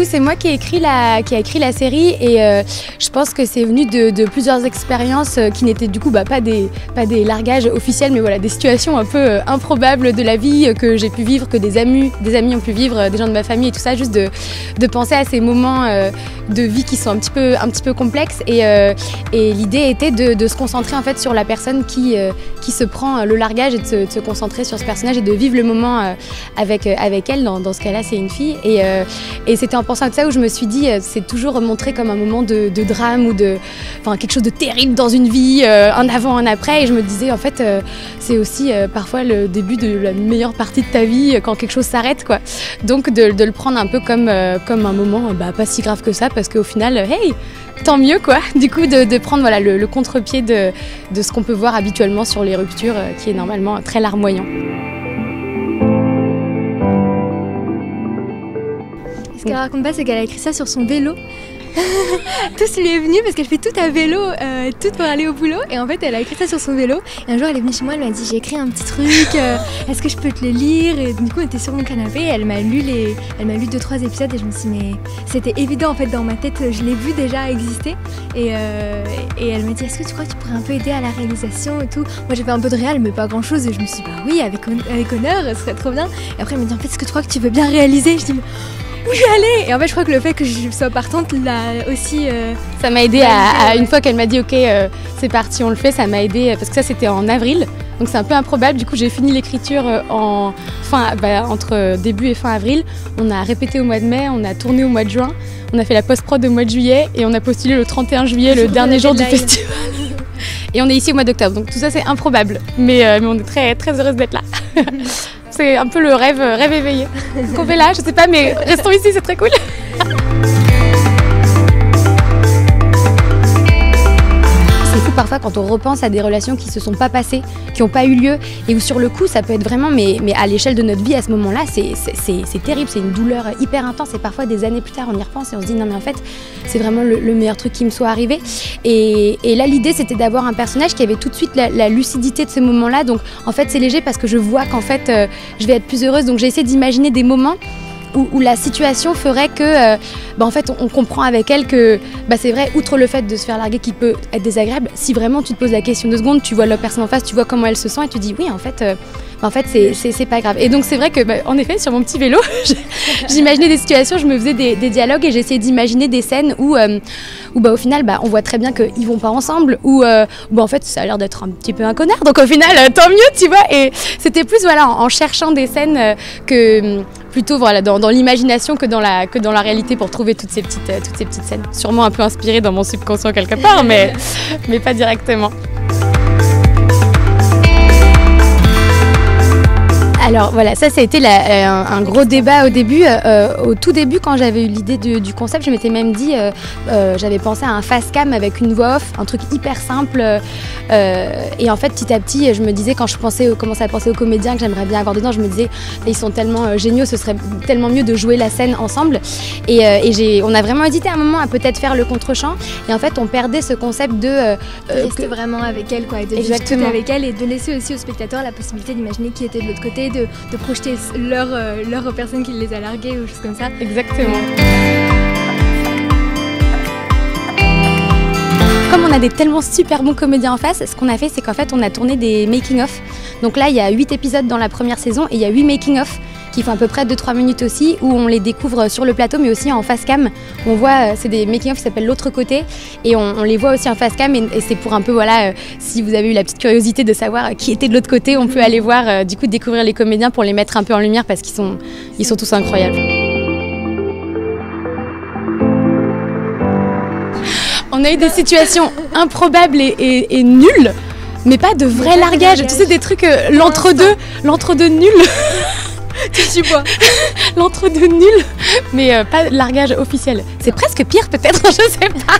coup, c'est moi qui ai écrit la série et je pense que c'est venu de plusieurs expériences qui n'étaient du coup pas des largages officiels, mais voilà, des situations un peu improbables de la vie que j'ai pu vivre, que des amis ont pu vivre, des gens de ma famille et tout ça, juste de penser à ces moments de vie qui sont un petit peu complexes et l'idée était de se concentrer en fait sur la personne qui se prend le largage et de se concentrer sur ce personnage et de vivre le moment avec elle. Dans ce cas-là, c'est une fille et c'était en pensant à ça où je me suis dit c'est toujours montré comme un moment de drame ou quelque chose de terrible dans une vie, un avant, un après, et je me disais en fait c'est aussi parfois le début de la meilleure partie de ta vie quand quelque chose s'arrête, quoi. Donc de le prendre un peu comme un moment pas si grave que ça, parce qu'au final hey, tant mieux, quoi. Du coup de prendre voilà le contre-pied de ce qu'on peut voir habituellement sur les ruptures, qui est normalement très larmoyant. Ce qu'elle raconte pas, c'est qu'elle a écrit ça sur son vélo. Tout lui est venu parce qu'elle fait tout à vélo, tout pour aller au boulot, et en fait elle a écrit ça sur son vélo, et un jour elle est venue chez moi, elle m'a dit j'ai écrit un petit truc, est-ce que je peux te le lire, et du coup on était sur mon canapé et elle m'a lu 2-3 épisodes et je me suis dit mais c'était évident en fait dans ma tête, je l'ai vu déjà exister, et elle m'a dit est-ce que tu crois que tu pourrais un peu aider à la réalisation et tout. Moi j'ai fait un peu de réal mais pas grand chose, et je me suis dit bah oui, avec honneur, ce serait trop bien, et après elle m'a dit en fait est-ce que tu crois que tu veux bien réaliser, je dis où j'allais, et en fait je crois que le fait que je sois partante là aussi ça m'a aidé à une fois qu'elle m'a dit ok c'est parti on le fait, ça m'a aidé parce que ça c'était en avril, donc c'est un peu improbable. Du coup j'ai fini l'écriture entre début et fin avril, on a répété au mois de mai, on a tourné au mois de juin, on a fait la post-prod au mois de juillet et on a postulé le 31 juillet, le dernier jour du festival. Et on est ici au mois d'octobre, donc tout ça c'est improbable, mais on est très très heureuse d'être là. C'est un peu le rêve éveillé qu'on fait là, je sais pas, mais restons ici, c'est très cool. C'est fou parfois quand on repense à des relations qui se sont pas passées, qui n'ont pas eu lieu, et où sur le coup ça peut être vraiment, mais à l'échelle de notre vie à ce moment-là, c'est terrible, c'est une douleur hyper intense, et parfois des années plus tard on y repense et on se dit non mais en fait c'est vraiment le meilleur truc qui me soit arrivé. Et là l'idée c'était d'avoir un personnage qui avait tout de suite la lucidité de ce moment-là, donc en fait c'est léger parce que je vois qu'en fait je vais être plus heureuse, donc j'ai essayé d'imaginer des moments où la situation ferait que en fait on comprend avec elle que c'est vrai, outre le fait de se faire larguer qui peut être désagréable, si vraiment tu te poses la question 2 secondes, tu vois la personne en face, tu vois comment elle se sent et tu dis oui en fait c'est pas grave. Et donc c'est vrai que en effet sur mon petit vélo j'imaginais des situations, je me faisais des dialogues et j'essayais d'imaginer des scènes où au final on voit très bien qu'ils vont pas ensemble, ou en fait ça a l'air d'être un petit peu un connard, donc au final tant mieux, tu vois. Et c'était plus voilà en cherchant des scènes que plutôt voilà dans l'imagination que dans la réalité, pour trouver toutes ces petites scènes, sûrement un peu inspirées dans mon subconscient quelque part, mais pas directement. Alors voilà, ça a été un gros débat au début. Au tout début, quand j'avais eu l'idée du concept, je m'étais même dit, j'avais pensé à un face cam avec une voix off, un truc hyper simple. Et en fait, petit à petit, je me disais, quand je commençais à penser aux comédiens que j'aimerais bien avoir dedans, je me disais, ils sont tellement géniaux, ce serait tellement mieux de jouer la scène ensemble. Et on a vraiment hésité à un moment à peut-être faire le contre-champ. Et en fait, on perdait ce concept de rester vraiment avec elle, quoi, et de vivre tout avec elle, et de laisser aussi aux spectateurs la possibilité d'imaginer qui était de l'autre côté, de projeter leur personne qui les a largués ou choses comme ça. Exactement. Comme on a des tellement super bons comédiens en face, ce qu'on a fait, c'est qu'en fait on a tourné des making-of. Donc là il y a 8 épisodes dans la première saison et il y a 8 making-of qui font à peu près 2-3 minutes aussi, où on les découvre sur le plateau mais aussi en face cam. On voit, c'est des making-of qui s'appellent L'autre côté, et on les voit aussi en face cam, et c'est pour un peu voilà, si vous avez eu la petite curiosité de savoir qui était de l'autre côté, on peut aller voir, du coup découvrir les comédiens pour les mettre un peu en lumière parce qu'ils sont tous incroyables. On a eu des situations improbables et nulles, mais pas de vrai largage. Tu sais, des trucs l'entre-deux nul. Tu suis quoi? L'entre-deux nul, mais pas largage officiel. C'est presque pire peut-être, je sais pas.